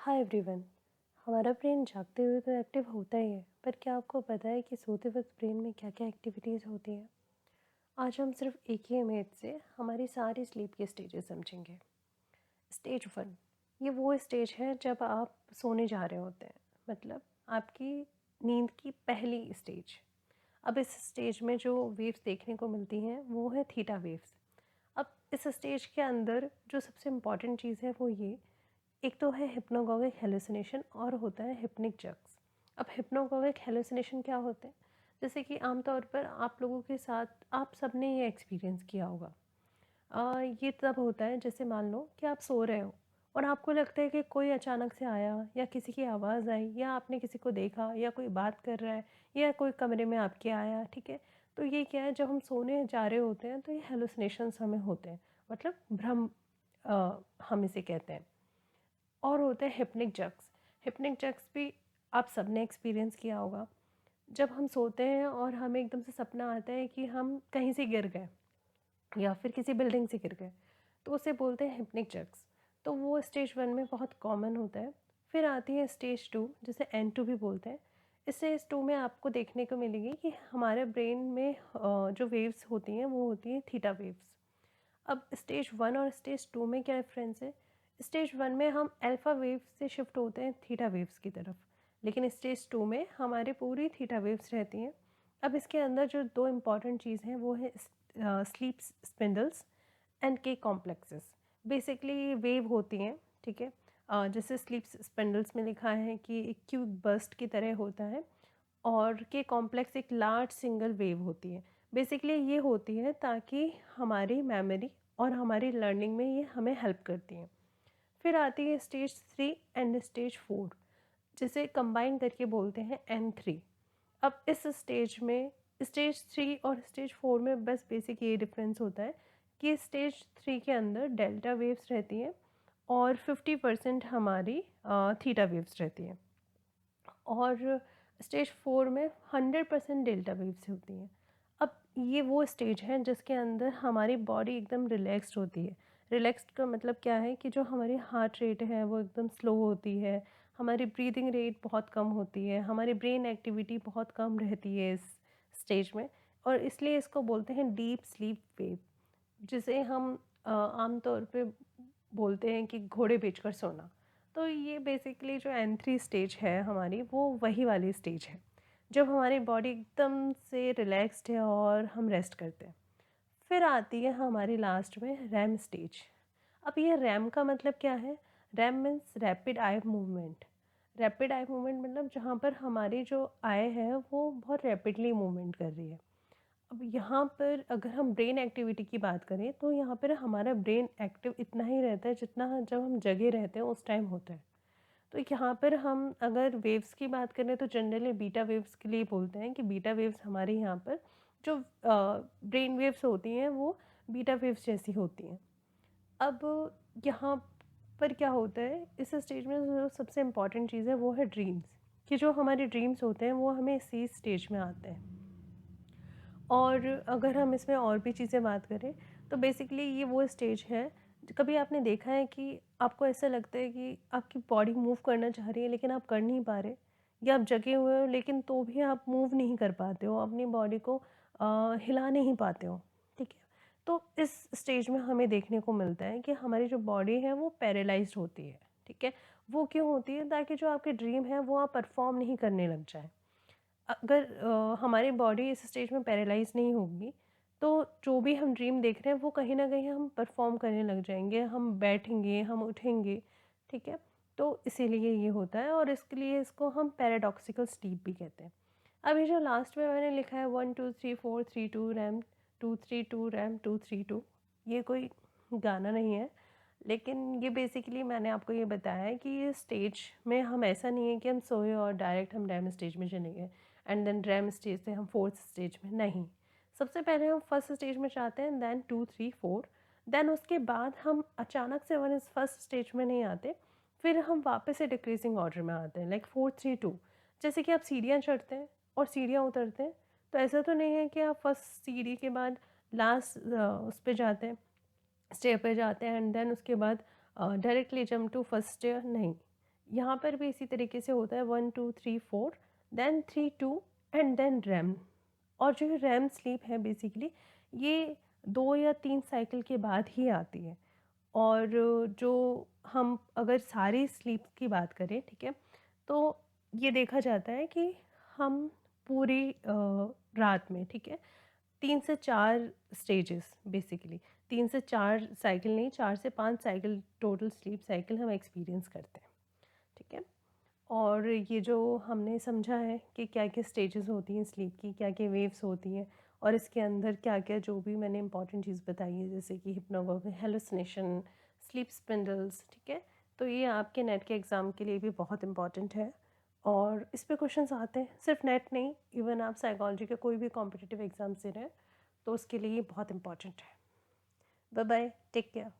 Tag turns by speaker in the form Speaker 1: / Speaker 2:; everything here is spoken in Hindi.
Speaker 1: Hi everyone. हमारा ब्रेन जागते हुए तो एक्टिव होता ही है, पर क्या आपको पता है कि सोते वक्त ब्रेन में क्या क्या एक्टिविटीज़ होती हैं? आज हम सिर्फ एक ही इमेज से हमारी सारी स्लीप के स्टेजेस समझेंगे। स्टेज वन, ये वो स्टेज है जब आप सोने जा रहे होते हैं, मतलब आपकी नींद की पहली स्टेज। अब इस स्टेज में जो वेव्स देखने को मिलती हैं वो है थीटा वेव्स। अब इस स्टेज के अंदर जो सबसे इम्पॉर्टेंट चीज़ है वो ये, एक तो है हिप्नोगॉगिक हेलुसिनेशन और होता है हिप्निक जग्स। अब हिप्नोगॉगिक हेलुसिनेशन क्या होते हैं? जैसे कि आमतौर पर आप लोगों के साथ आप सबने ये एक्सपीरियंस किया होगा। ये तब होता है जैसे मान लो कि आप सो रहे हो और आपको लगता है कि कोई अचानक से आया या किसी की आवाज़ आई या आपने किसी को देखा या कोई बात कर रहा है या कोई कमरे में आपके आया, ठीक है? तो ये क्या है, जब हम सोने जा रहे होते हैं तो ये हेलुसिनेशंस हमें होते हैं, मतलब भ्रम हम इसे कहते हैं। और होते हैं हिप्निक जग्स। हिप्निक जग्स भी आप सबने एक्सपीरियंस किया होगा। जब हम सोते हैं और हमें एकदम से सपना आता है कि हम कहीं से गिर गए या फिर किसी बिल्डिंग से गिर गए, तो उसे बोलते हैं हिप्निक जग्स। तो वो स्टेज वन में बहुत कॉमन होता है। फिर आती है स्टेज टू, जिसे N2 भी बोलते हैं। इस स्टेज टू में आपको देखने को मिलेगी कि हमारे ब्रेन में जो वेव्स होती हैं वो होती हैं थीटा वेव्स। अब स्टेज वन और स्टेज टू में क्या डिफरेंस है? स्टेज वन में हम अल्फ़ा वेव्स से शिफ्ट होते हैं थीटा वेव्स की तरफ, लेकिन स्टेज टू में हमारी पूरी थीटा वेव्स रहती हैं। अब इसके अंदर जो दो इम्पॉर्टेंट चीज़ हैं वो है स्लीप स्पिंडल्स एंड के कॉम्प्लेक्सेस। बेसिकली ये वेव होती हैं, ठीक है? जैसे स्लीप स्पिंडल्स में लिखा है कि एक क्यूब बर्स्ट की तरह होता है और के कॉम्प्लेक्स एक लार्ज सिंगल वेव होती है। बेसिकली ये होती है ताकि हमारी मेमोरी और हमारी लर्निंग में ये हमें हेल्प करती हैं। फिर आती है stage three and stage four, जिसे कंबाइन करके बोलते हैं N3। अब इस स्टेज में स्टेज थ्री और स्टेज फोर में बस बेसिक ये डिफरेंस होता है कि स्टेज थ्री के अंदर डेल्टा वेव्स रहती हैं और 50% हमारी थीटा वेव्स रहती हैं, और स्टेज 4 में 100% डेल्टा वेव्स होती हैं। अब ये वो स्टेज है जिसके अंदर हमारी बॉडी एकदम रिलैक्स्ड होती है। रिलैक्स्ड का मतलब क्या है कि जो हमारी हार्ट रेट है वो एकदम स्लो होती है, हमारी ब्रीदिंग रेट बहुत कम होती है, हमारी ब्रेन एक्टिविटी बहुत कम रहती है इस स्टेज में, और इसलिए इसको बोलते हैं डीप स्लीप वेव, जिसे हम आम तौर पे बोलते हैं कि घोड़े बेचकर सोना। तो ये बेसिकली जो N3 स्टेज है हमारी, वो वही वाली स्टेज है जब हमारी बॉडी एकदम से रिलैक्स्ड है और हम रेस्ट करते हैं। फिर आती है हमारी लास्ट में रैम स्टेज। अब ये रैम का मतलब क्या है? RAM means rapid eye movement. Rapid eye movement मतलब जहाँ पर हमारी जो आई है वो बहुत रैपिडली मूवमेंट कर रही है। अब यहाँ पर अगर हम ब्रेन एक्टिविटी की बात करें तो यहाँ पर हमारा ब्रेन एक्टिव इतना ही रहता है जितना जब हम जगे रहते हैं उस टाइम होता है। तो यहाँ पर हम अगर वेव्स की बात करें तो जनरली बीटा वेव्स के लिए बोलते हैं कि बीटा वेव्स हमारे यहाँ पर जो ब्रेन वेव्स होती हैं वो बीटा वेव्स जैसी होती हैं। अब यहाँ पर क्या होता है इस स्टेज में, जो सबसे इम्पॉर्टेंट चीज़ है वो है ड्रीम्स, कि जो हमारे ड्रीम्स होते हैं वो हमें इसी स्टेज में आते हैं। और अगर हम इसमें और भी चीज़ें बात करें तो बेसिकली ये वो स्टेज है, कभी आपने देखा है कि आपको ऐसा लगता है कि आपकी बॉडी मूव करना चाह रही है लेकिन आप कर नहीं पा रहे, या आप जगे हुए हो लेकिन तो भी आप मूव नहीं कर पाते हो, अपनी बॉडी को हिला नहीं पाते हो, ठीक है? तो इस स्टेज में हमें देखने को मिलता है कि हमारी जो बॉडी है वो पैरालाइज्ड होती है, ठीक है? वो क्यों होती है? ताकि जो आपके ड्रीम है वो आप परफॉर्म नहीं करने लग जाए। अगर हमारी बॉडी इस स्टेज में पैरालाइज़ नहीं होगी, तो जो भी हम ड्रीम देख रहे हैं, वो कहीं न कहीं हम परफ़ॉर्म करने लग जाएँगे, हम बैठेंगे, हम उठेंगे, ठीक है? तो इसीलिए ये होता है और इसके लिए इसको हम पैराडॉक्सिकल स्लीप भी कहते हैं। अब ये जो लास्ट में मैंने लिखा है 1 2 3 4 3 2 रैम 2 3 2 रैम 2 3 2, ये कोई गाना नहीं है, लेकिन ये बेसिकली मैंने आपको ये बताया है कि ये स्टेज में हम ऐसा नहीं है कि हम सोए और डायरेक्ट हम रैम स्टेज में चले गए एंड देन रैम स्टेज से हम फोर्थ स्टेज में नहीं। सबसे पहले हम फर्स्ट स्टेज में जाते हैं, देन 2 3 4, देन उसके बाद हम अचानक से वन इस फर्स्ट स्टेज में नहीं आते, फिर हम वापस से डिक्रीजिंग ऑर्डर में आते हैं, लाइक 4 3 2। जैसे कि आप सीढ़ियाँ चढ़ते हैं और सीढ़ियाँ उतरते हैं, तो ऐसा तो नहीं है कि आप फर्स्ट सीढ़ी के बाद लास्ट उस पे जाते हैं, स्टेयर पे जाते हैं एंड देन उसके बाद directly jump to first stair, नहीं। यहाँ पर भी इसी तरीके से होता है 1 2 3 4 देन 3 2 एंड देन रैम। और जो रैम स्लीप है बेसिकली ये 2 या 3 साइकिल के बाद ही आती है। और जो हम अगर सारी स्लीप की बात करें, ठीक है, तो ये देखा जाता है कि हम पूरी रात में, ठीक है, 3 से 4 स्टेजेस बेसिकली, 3 से 4 साइकिल नहीं, 4 से 5 साइकिल टोटल स्लीप साइकिल हम एक्सपीरियंस करते हैं, ठीक है। और ये जो हमने समझा है कि क्या-क्या स्टेजेस होती हैं स्लीप की, क्या-क्या वेव्स होती हैं और इसके अंदर क्या-क्या जो भी मैंने इंपॉर्टेंट चीज़ बताई है जैसे कि हिप्नोगोगी, हेलुसिनेशन, स्लीप स्पिंडल्स, ठीक है। तो ये आपके नेट के एग्ज़ाम के लिए भी बहुत इंपॉर्टेंट है और इस पे क्वेश्चंस आते हैं, सिर्फ नेट नहीं, इवन आप साइकोलॉजी का कोई भी कॉम्पिटिटिव एग्ज़ाम दे रहे हैं तो उसके लिए ये बहुत इंपॉर्टेंट है। Bye bye, take care.